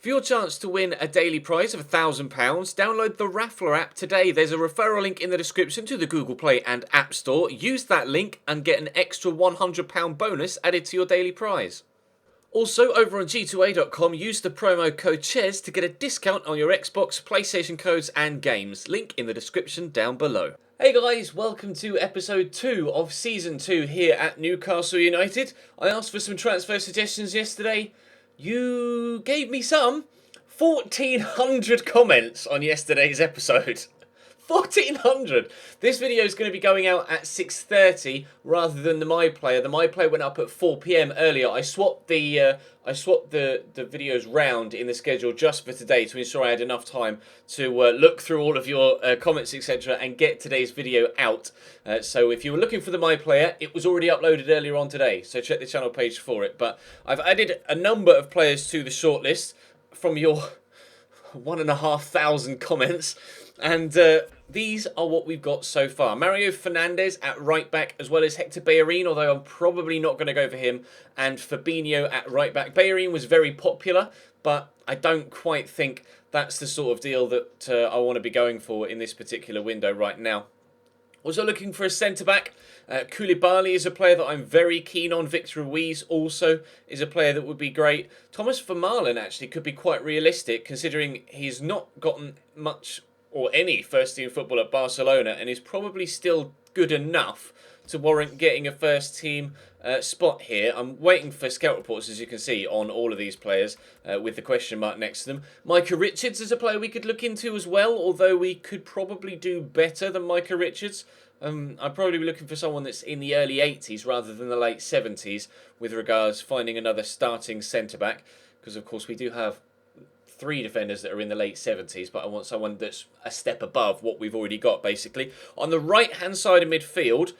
For your chance to win a daily prize of £1,000, download the Raffler app today. There's a referral link in the description to the Google Play and App Store. Use that link and get an extra £100 bonus added to your daily prize. Also, over on g2a.com, use the promo code CHES to get a discount on your Xbox, PlayStation codes and games. Link in the description down below. Hey guys, welcome to episode 2 of season 2 here at Newcastle United. I asked for some transfer suggestions yesterday. You gave me some. 1,400 comments on yesterday's episode. 1,400! This video is going to be going out at 6:30 rather than the My Player. The My Player went up at 4 PM earlier. I swapped the videos round in the schedule just for today to ensure I had enough time to look through all of your comments, etc., and get today's video out. So if you were looking for the My Player, it was already uploaded earlier on today. So check the channel page for it. But I've added a number of players to the shortlist from your 1,500 comments, and these are what we've got so far. Mario Fernandes at right back, as well as Hector Bellerin, although I'm probably not going to go for him, and Fabinho at right back. Bellerin was very popular, but I don't quite think that's the sort of deal that I want to be going for in this particular window right now. Also looking for a centre-back. Koulibaly is a player that I'm very keen on. Victor Ruiz also is a player that would be great. Thomas Vermaelen actually could be quite realistic, considering he's not gotten much or any first-team football at Barcelona and is probably still good enough to warrant getting a first-team spot here. I'm waiting for scout reports, as you can see, on all of these players with the question mark next to them. Micah Richards is a player we could look into as well, although we could probably do better than Micah Richards. I'd probably be looking for someone that's in the early 80s rather than the late 70s with regards finding another starting centre-back, because, of course, we do have 3 defenders that are in the late 70s, but I want someone that's a step above what we've already got, basically. On the right-hand side of midfield,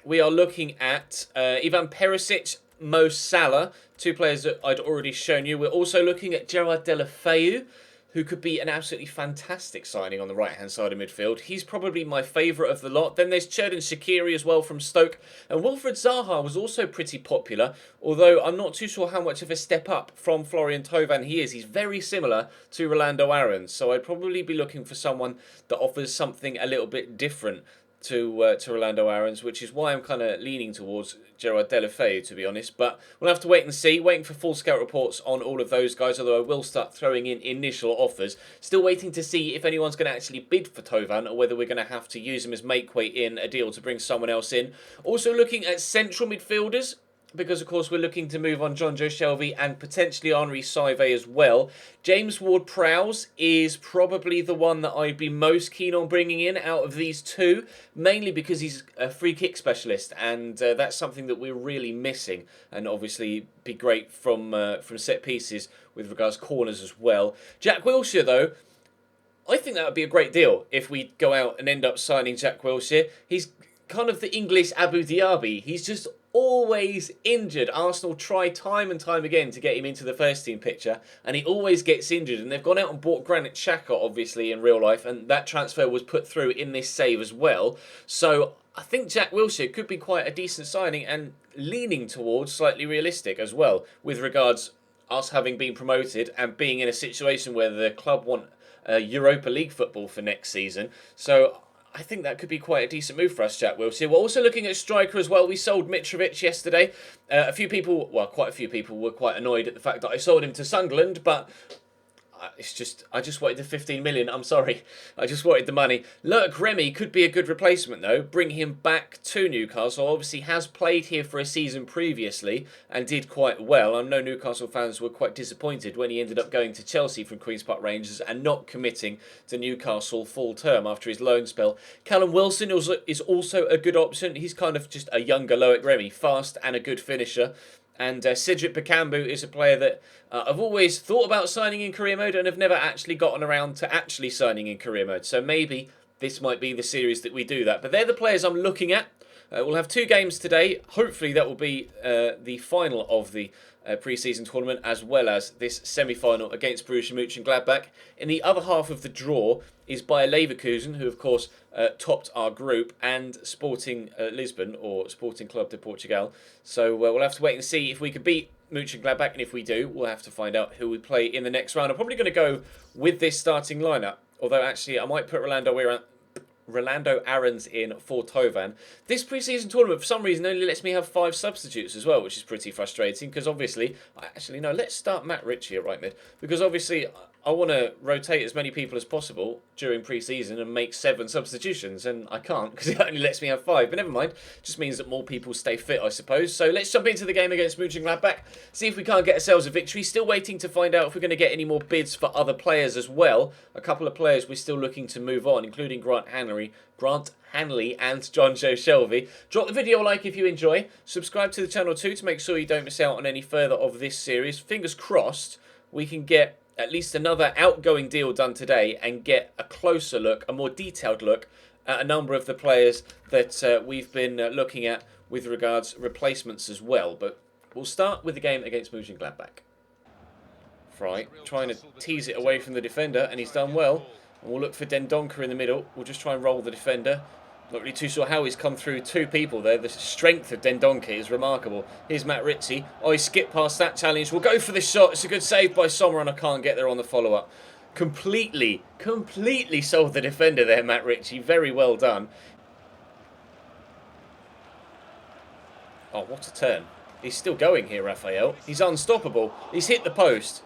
we are looking at Ivan Perisic, Mo Salah, 2 players that I'd already shown you. We're also looking at Gerard Deulofeu, who could be an absolutely fantastic signing on the right-hand side of midfield. He's probably my favourite of the lot. Then there's Xherdan Shaqiri as well from Stoke. And Wilfried Zaha was also pretty popular, although I'm not too sure how much of a step up from Florian Thauvin he is. He's very similar to Rolando Aarons, so I'd probably be looking for someone that offers something a little bit different to Rolando Aarons, which is why I'm kind of leaning towards Gerard Deulofeu, to be honest. But we'll have to wait and see. Waiting for full scout reports on all of those guys, although I will start throwing in initial offers. Still waiting to see if anyone's going to actually bid for Thauvin or whether we're going to have to use him as make weight in a deal to bring someone else in. Also looking at central midfielders, because, of course, we're looking to move on Jonjo Shelvey and potentially Henri Saivet as well. James Ward-Prowse is probably the one that I'd be most keen on bringing in out of these 2, mainly because he's a free kick specialist, and that's something that we're really missing, and obviously be great from set pieces with regards to corners as well. Jack Wilshere, though, I think that would be a great deal if we go out and end up signing Jack Wilshere. He's kind of the English Abu Dhabi. He's just always injured. Arsenal try time and time again to get him into the first team picture, and he always gets injured, and they've gone out and bought Granit Xhaka, obviously, in real life, and that transfer was put through in this save as well. So I think Jack Wilshere could be quite a decent signing, and leaning towards slightly realistic as well, with regards us having been promoted and being in a situation where the club want Europa League football for next season. So I think that could be quite a decent move for us, Jack Wilshere. We're also looking at striker as well. We sold Mitrovic yesterday. Quite a few people were quite annoyed at the fact that I sold him to Sunderland, but I just wanted the 15 million. I'm sorry. I just wanted the money. Loic Remy could be a good replacement, though. Bring him back to Newcastle. Obviously, has played here for a season previously and did quite well. I know Newcastle fans were quite disappointed when he ended up going to Chelsea from Queen's Park Rangers and not committing to Newcastle full term after his loan spell. Callum Wilson is also a good option. He's kind of just a younger Loic Remy, fast and a good finisher. And Cedric Bakambu is a player that I've always thought about signing in career mode and have never actually gotten around to actually signing in career mode. So maybe this might be the series that we do that. But they're the players I'm looking at. We'll have 2 games today. Hopefully that will be the final of the pre-season tournament, as well as this semi-final against Borussia Mönchengladbach. In the other half of the draw is Bayer Leverkusen, who of course topped our group, and Sporting Lisbon, or Sporting Club de Portugal. So we'll have to wait and see if we can beat Mönchengladbach, and if we do, we'll have to find out who we play in the next round. I'm probably going to go with this starting lineup, although actually I might put Rolando Aarons in for Tovan. This pre-season tournament, for some reason, only lets me have 5 substitutes as well, which is pretty frustrating, because obviously... Actually, no, let's start Matt Ritchie at right mid, because obviously I want to rotate as many people as possible during pre-season and make 7 substitutions, and I can't, because it only lets me have 5, but never mind. It just means that more people stay fit, I suppose. So let's jump into the game against Mönchengladbach, see if we can't get ourselves a victory. Still waiting to find out if we're going to get any more bids for other players as well. A couple of players we're still looking to move on, including Grant Hanley and John Joe Shelby. Drop the video a like if you enjoy. Subscribe to the channel too to make sure you don't miss out on any further of this series. Fingers crossed we can get at least another outgoing deal done today and get a closer look, a more detailed look at a number of the players that we've been looking at with regards replacements as well. But we'll start with the game against Mönchengladbach. Fry trying to tease it away from the defender, and he's done well. And we'll look for Dendoncker in the middle. We'll just try and roll the defender. Not really too sure how he's come through 2 people there. The strength of Dendoncker is remarkable. Here's Matt Ritchie. Oh, he skipped past that challenge. We'll go for the shot. It's a good save by Sommer, and I can't get there on the follow-up. Completely sold the defender there, Matt Ritchie. Very well done. Oh, what a turn. He's still going here, Raphael. He's unstoppable. He's hit the post.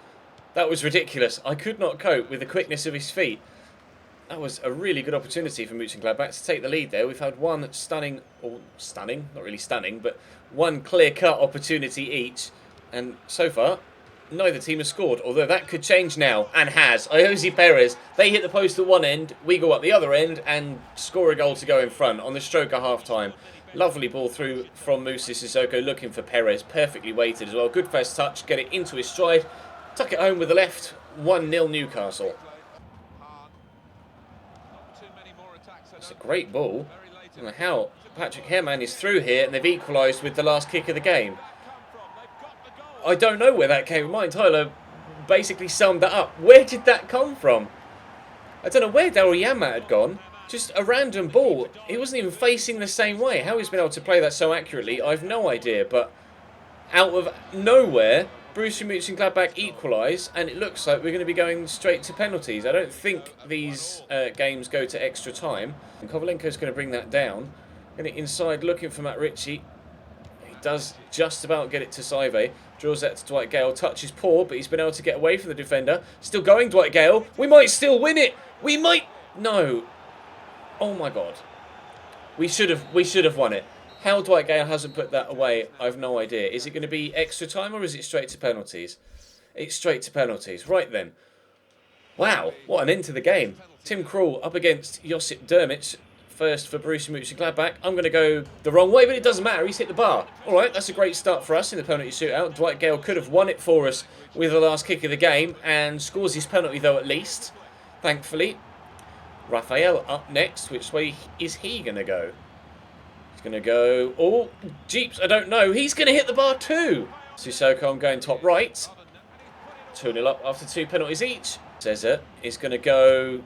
That was ridiculous. I could not cope with the quickness of his feet. That was a really good opportunity for Mönchengladbach to take the lead there. We've had one stunning, not really stunning, but one clear-cut opportunity each. And so far, neither team has scored, although that could change now, and has. Iosi Perez, they hit the post at one end, we go up the other end, and score a goal to go in front on the stroke of half-time. Lovely ball through from Musa Sissoko, looking for Perez, perfectly weighted as well. Good first touch, get it into his stride, tuck it home with the left, 1-0 Newcastle. It's a great ball. I don't know how Patrick Herrmann is through here, and they've equalised with the last kick of the game. I don't know where that came from. Mike Tyler basically summed that up. Where did that come from? I don't know where Daryl Yamat had gone. Just a random ball. He wasn't even facing the same way. How he's been able to play that so accurately, I've no idea. But out of nowhere, Borussia Mönchengladbach equalise, and it looks like we're going to be going straight to penalties. I don't think these games go to extra time. And Kovalenko's going to bring that down. Getting inside, looking for Matt Ritchie. He does just about get it to Saive. Draws that to Dwight Gale. Touches poor, but he's been able to get away from the defender. Still going, Dwight Gale. We might still win it. We might. No. Oh my God. We should have won it. How Dwight Gale hasn't put that away, I've no idea. Is it going to be extra time or is it straight to penalties? It's straight to penalties. Right then. Wow, what an end to the game. Tim Krul up against Josip Dermich. First for Borussia Mönchengladbach. I'm going to go the wrong way, but it doesn't matter. He's hit the bar. All right, that's a great start for us in the penalty shootout. Dwight Gale could have won it for us with the last kick of the game and scores his penalty, though, at least, thankfully. Raphael up next. Which way is he going to go? He's going to go... Oh, jeeps, I don't know. He's going to hit the bar too. Sissoko, I'm going top right. 2-0 up after 2 penalties each. Cesar is going to go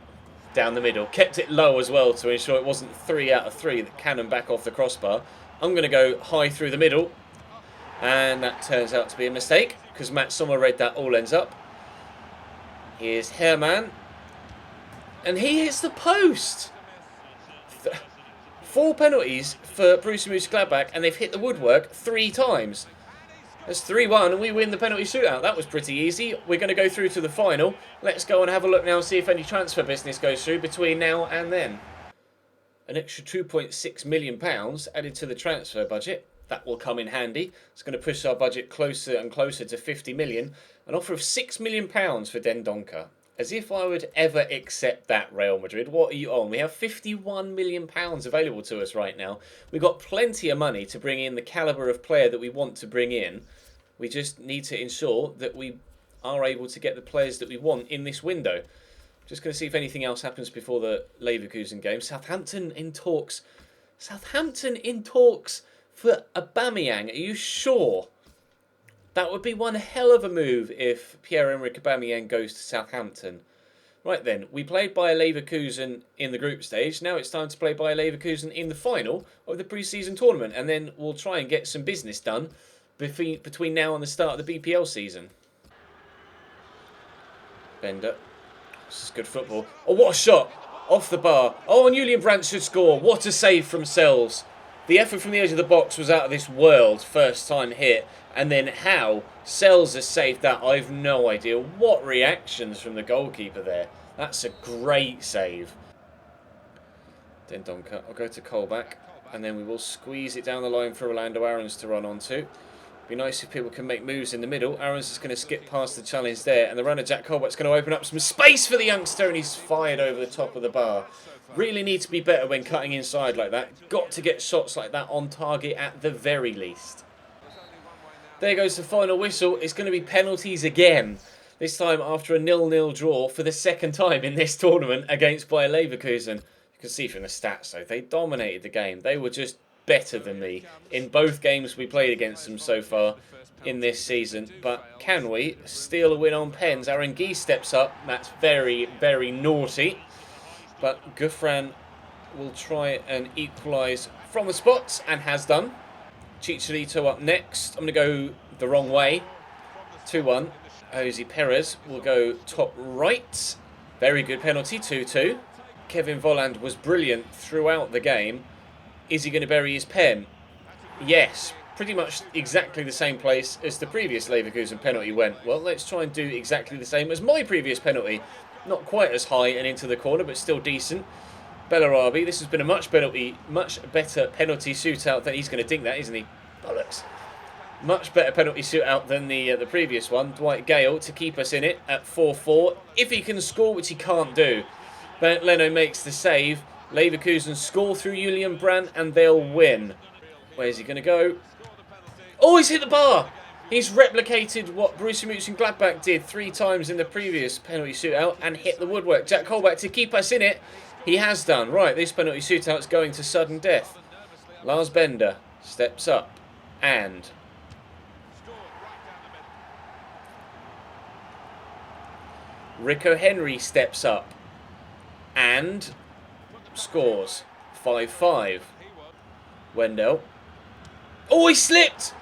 down the middle. Kept it low as well to ensure it wasn't 3 out of 3 that cannon back off the crossbar. I'm going to go high through the middle. And that turns out to be a mistake because Matt Sommer read that all ends up. Here's Herrmann. And he hits the post. 4 penalties for Borussia Mönchengladbach, and they've hit the woodwork 3 times. That's 3-1, and we win the penalty shootout. That was pretty easy. We're going to go through to the final. Let's go and have a look now and see if any transfer business goes through between now and then. An extra £2.6 million added to the transfer budget. That will come in handy. It's going to push our budget closer and closer to 50 million. An offer of £6 million for Dendoncker. As if I would ever accept that, Real Madrid. What are you on? We have £51 million available to us right now. We've got plenty of money to bring in the calibre of player that we want to bring in. We just need to ensure that we are able to get the players that we want in this window. Just going to see if anything else happens before the Leverkusen game. Southampton in talks. Southampton in talks for Aubameyang. Are you sure? That would be one hell of a move if Pierre-Emerick Aubameyang goes to Southampton. Right then, we played Bayer Leverkusen in the group stage. Now it's time to play Bayer Leverkusen in the final of the pre-season tournament. And then we'll try and get some business done between now and the start of the BPL season. Bender. This is good football. Oh, what a shot! Off the bar. Oh, and Julian Brandt should score. What a save from Sells. The effort from the edge of the box was out of this world. First time hit. And then how Sells has saved that, I've no idea. What reactions from the goalkeeper there. That's a great save. Dendonka. I'll go to Colback. And then we will squeeze it down the line for Orlando Aarons to run onto. Be nice if people can make moves in the middle. Aarons is going to skip past the challenge there. And the runner, Jack Colback's going to open up some space for the youngster. And he's fired over the top of the bar. Really need to be better when cutting inside like that. Got to get shots like that on target at the very least. There goes the final whistle. It's going to be penalties again. This time after a 0-0 draw for the second time in this tournament against Bayer Leverkusen. You can see from the stats though, they dominated the game. They were just better than me in both games we played against them so far in this season. But can we steal a win on pens? Aaron Gee steps up. That's very, very naughty. But Gouffran will try and equalise from the spots and has done. Chicharito up next. I'm going to go the wrong way. 2-1. Jose Perez will go top right. Very good penalty, 2-2. Kevin Volland was brilliant throughout the game. Is he going to bury his pen? Yes. Pretty much exactly the same place as the previous Leverkusen penalty went. Well, let's try and do exactly the same as my previous penalty. Not quite as high and into the corner, but still decent. Bellarabi, this has been a much better penalty shootout than he's going to dink that, isn't he? Bollocks. Much better penalty shootout than the previous one. Dwight Gale to keep us in it at 4-4. If he can score, which he can't do. Bernd Leno makes the save. Leverkusen score through Julian Brandt and they'll win. Where's he going to go? Oh, he's hit the bar! He's replicated what Borussia Mönchengladbach did 3 times in the previous penalty shootout and hit the woodwork. Jack Colback to keep us in it. He has done. Right, this penalty shootout's going to sudden death. Lars Bender steps up and... Rico Henry steps up and scores. 5-5. Wendell. Oh, he slipped!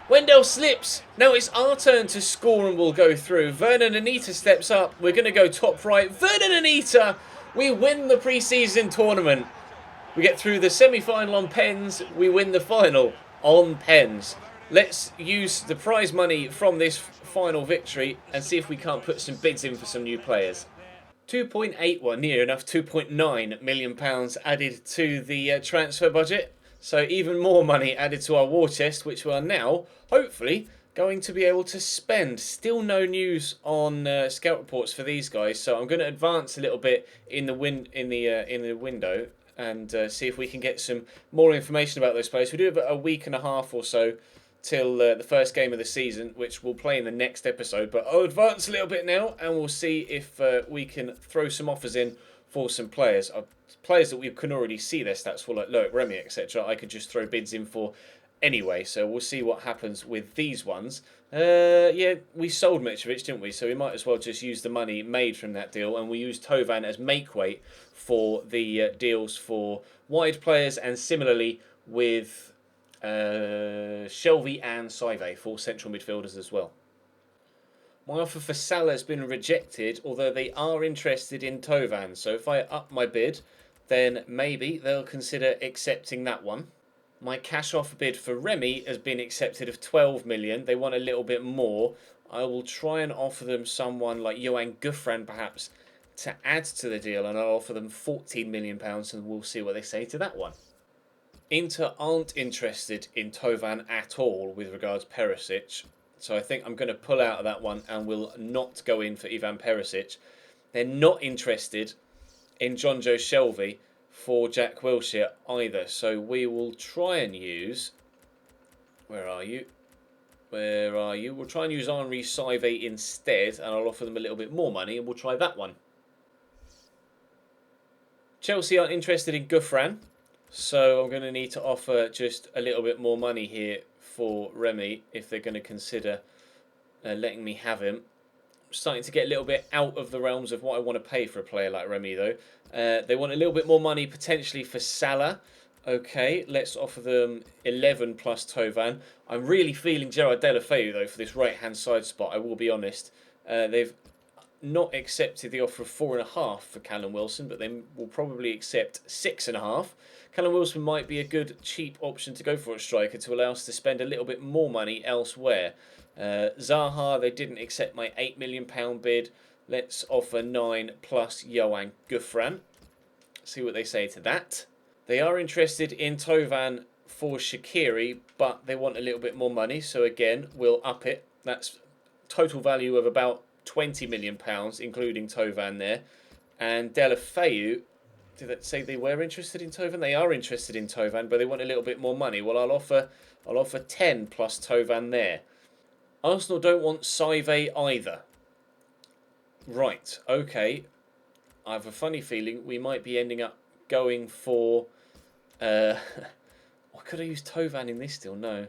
Wendell slips. Now it's our turn to score and we'll go through. Vernon Anita steps up. We're going to go top right. Vernon Anita! We win the pre-season tournament. We get through the semi-final on pens. We win the final on pens. Let's use the prize money from this final victory and see if we can't put some bids in for some new players. 2.81, near enough, £2.9 million added to the transfer budget. So even more money added to our war chest, which we are now, hopefully, going to be able to spend. Still no news on scout reports for these guys, so I'm going to advance a little bit in the window and see if we can get some more information about those players. We do have a week and a half or so till the first game of the season, which we'll play in the next episode. But I'll advance a little bit now, and we'll see if we can throw some offers in for some players. Players that we can already see their stats for, like Loic Remy, etc. I could just throw bids in for anyway, so we'll see what happens with these ones. Yeah, we sold Mitrovic, didn't we? So we might as well just use the money made from that deal, and we used Tovan as make weight for the deals for wide players, and similarly with Shelvey and Saive for central midfielders as well. My offer for Salah has been rejected, although they are interested in Tovan. So if I up my bid, then maybe they'll consider accepting that one. My cash offer bid for Remy has been accepted of 12 million. They want a little bit more. I will try and offer them someone like Johan Gouffran perhaps to add to the deal, and I'll offer them £14 million, and we'll see what they say to that one. Inter aren't interested in Tovan at all with regards to Perisic. So I think I'm going to pull out of that one and will not go in for Ivan Perisic. They're not interested in John Joe Shelvey for Jack Wilshere either. So we will try and use... Where are you? Where are you? We'll try and use Henri Saive instead, and I'll offer them a little bit more money, and we'll try that one. Chelsea aren't interested in Gouffran, so I'm going to need to offer just a little bit more money here for Remy if they're going to consider letting me have him. I'm starting to get a little bit out of the realms of what I want to pay for a player like Remy though. They want a little bit more money potentially for Salah, Okay, let's offer them 11 plus Tovan. I'm really feeling Gerard Deulofeu, though, for this right-hand side spot, I will be honest. They've not accepted the offer of 4.5 for Callum Wilson, but they will probably accept 6.5. Callum Wilson might be a good cheap option to go for a striker to allow us to spend a little bit more money elsewhere. Zaha, they didn't accept my £8 million bid. Let's offer 9 plus Johan Gouffran. See what they say to that. They are interested in Tovan for Shaqiri, but they want a little bit more money. So again, we'll up it. That's total value of about £20 million, including Tovan there. And Deulofeu, did they say they were interested in Tovan? They are interested in Tovan, but they want a little bit more money. Well, I'll offer 10 plus Tovan there. Arsenal don't want Saive either. Right, okay. I have a funny feeling we might be ending up going for... could I use Tovan in this still? No.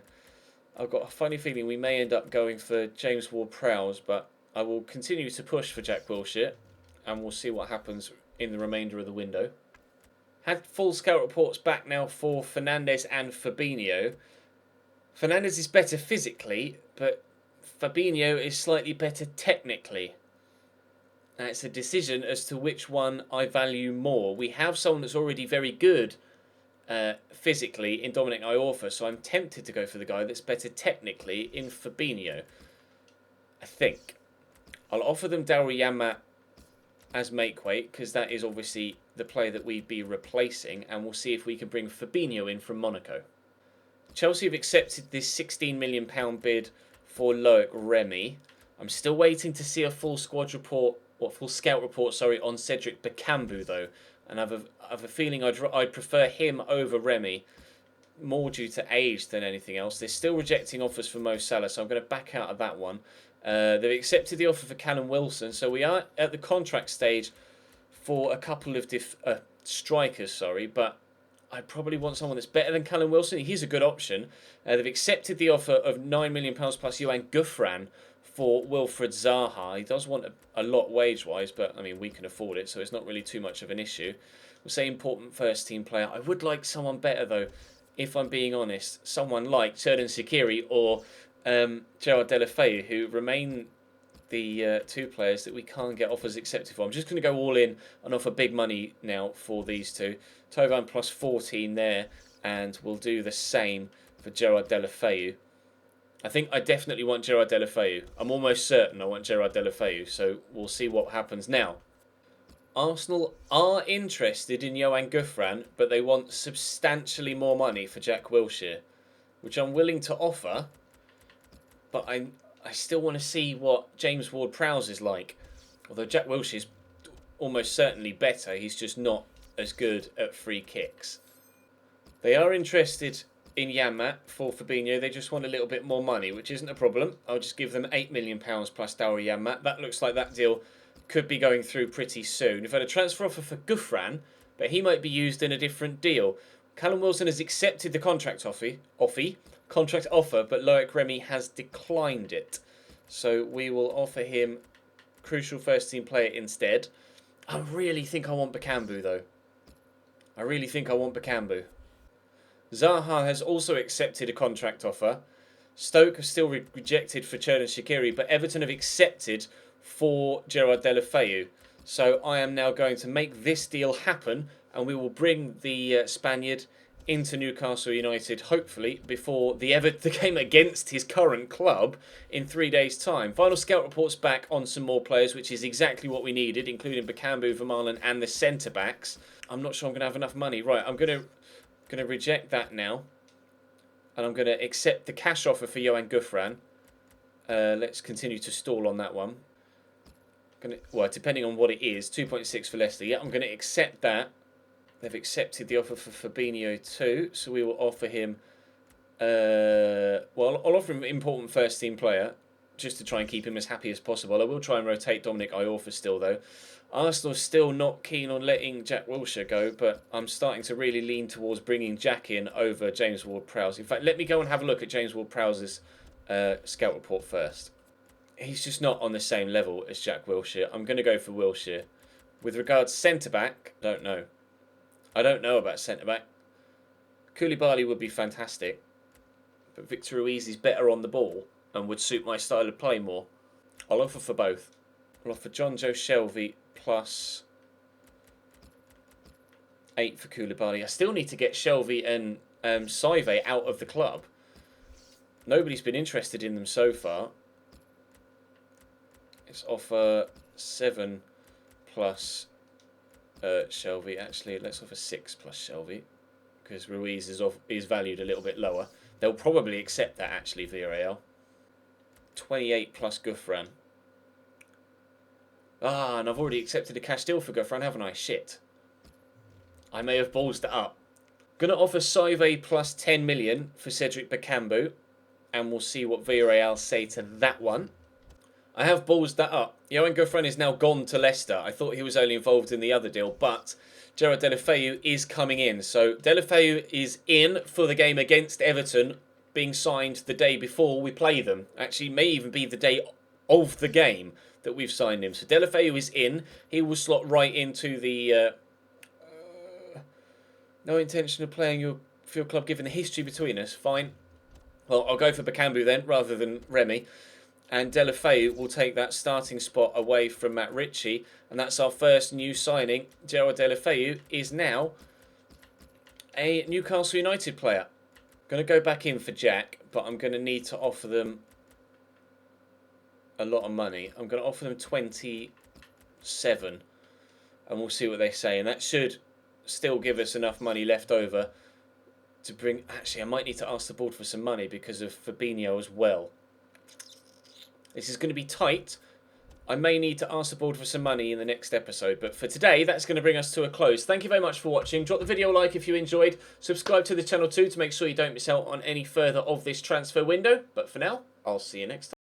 I've got a funny feeling we may end up going for James Ward-Prowse, but I will continue to push for Jack Wilshere, and we'll see what happens in the remainder of the window. Had full scout reports back now for Fernandes and Fabinho. Fernandes is better physically, but Fabinho is slightly better technically. Now it's a decision as to which one I value more. We have someone that's already very good physically in Dominic Iorfa, so I'm tempted to go for the guy that's better technically in Fabinho. I think. I'll offer them Daryl Janmaat as make weight, because that is obviously the player that we'd be replacing, and we'll see if we can bring Fabinho in from Monaco. Chelsea have accepted this £16 million bid for Loic Remy. I'm still waiting to see a full scout report on Cedric Bakambu though, and I have a feeling I'd prefer him over Remy, more due to age than anything else. They're still rejecting offers for Mo Salah, so I'm going to back out of that one. They've accepted the offer for Callum Wilson, so we are at the contract stage for a couple of strikers, but I probably want someone that's better than Callum Wilson. He's a good option. They've accepted the offer of £9 million plus Johan Gouffran for Wilfred Zaha. He does want a lot wage-wise, but I mean, we can afford it, so it's not really too much of an issue. We'll say important first-team player. I would like someone better, though, if I'm being honest. Someone like Xherdan Shaqiri or Gerard Deulofeu, who remain the two players that we can't get offers accepted for. I'm just going to go all in and offer big money now for these two. Tovan plus 14 there, and we'll do the same for Gerard Deulofeu. I think I definitely want Gerard Deulofeu. I'm almost certain I want Gerard Deulofeu, so we'll see what happens now. Arsenal are interested in Johan Gouffran, but they want substantially more money for Jack Wilshere, which I'm willing to offer, but I still want to see what James Ward-Prowse is like. Although Jack Wilshere is almost certainly better, he's just not as good at free kicks. They are interested in Janmaat for Fabinho. They just want a little bit more money, which isn't a problem. I'll just give them £8 million plus Daryl Janmaat. That looks like that deal could be going through pretty soon. We've had a transfer offer for Gouffran, but he might be used in a different deal. Callum Wilson has accepted the contract offer, but Loic Remy has declined it. So we will offer him crucial first-team player instead. I really think I want Bakambu, though. I really think I want Bakambu. Zaha has also accepted a contract offer. Stoke have still rejected for Xherdan Shaqiri, but Everton have accepted for Gerard Deulofeu. So I am now going to make this deal happen, and we will bring the Spaniard into Newcastle United, hopefully, before the game against his current club in 3 days' time. Final scout reports back on some more players, which is exactly what we needed, including Bakambu, Vermaelen, and the centre-backs. I'm not sure I'm going to have enough money. Right, I'm going to reject that now, and I'm going to accept the cash offer for Johan Gouffran. Let's continue to stall on that one. Depending on what it is, 2.6 for Leicester. Yeah, I'm going to accept that. They've accepted the offer for Fabinho too, so we will offer him. I'll offer him important first-team player, just to try and keep him as happy as possible. I will try and rotate Dominic Iorfa still, though. Arsenal still not keen on letting Jack Wilshere go, but I'm starting to really lean towards bringing Jack in over James Ward-Prowse. In fact, let me go and have a look at James Ward-Prowse's scout report first. He's just not on the same level as Jack Wilshere. I'm going to go for Wilshere. With regards centre-back, I don't know about centre-back. Koulibaly would be fantastic. But Victor Ruiz is better on the ball and would suit my style of play more. I'll offer for both. I'll offer John Joe Shelvey plus 8 for Koulibaly. I still need to get Shelvey and Saive out of the club. Nobody's been interested in them so far. Let's offer 7 plus Shelvey. Actually, let's offer 6 plus Shelvey, because Ruiz is valued a little bit lower. They'll probably accept that, actually, Villarreal. 28 plus Gouffran. Ah, and I've already accepted a cash deal for Gouffran, haven't I? Shit. I may have ballsed it up. Going to offer Saive plus 10 million for Cedric Bakambu, and we'll see what Villarreal say to that one. I have ballsed that up. Johan Gouffran is now gone to Leicester. I thought he was only involved in the other deal, but Gerard Deulofeu is coming in. So Deulofeu is in for the game against Everton, being signed the day before we play them. Actually, may even be the day of the game that we've signed him. So Deulofeu is in. He will slot right into the... no intention of playing for your club given the history between us. Fine. Well, I'll go for Bakambu then, rather than Remy. And Deulofeu will take that starting spot away from Matt Ritchie. And that's our first new signing. Gerard Deulofeu is now a Newcastle United player. Going to go back in for Jack, but I'm going to need to offer them a lot of money. I'm going to offer them 27. And we'll see what they say. And that should still give us enough money left over to bring... Actually, I might need to ask the board for some money because of Fabinho as well. This is going to be tight. I may need to ask the board for some money in the next episode. But for today, that's going to bring us to a close. Thank you very much for watching. Drop the video a like if you enjoyed. Subscribe to the channel too to make sure you don't miss out on any further of this transfer window. But for now, I'll see you next time.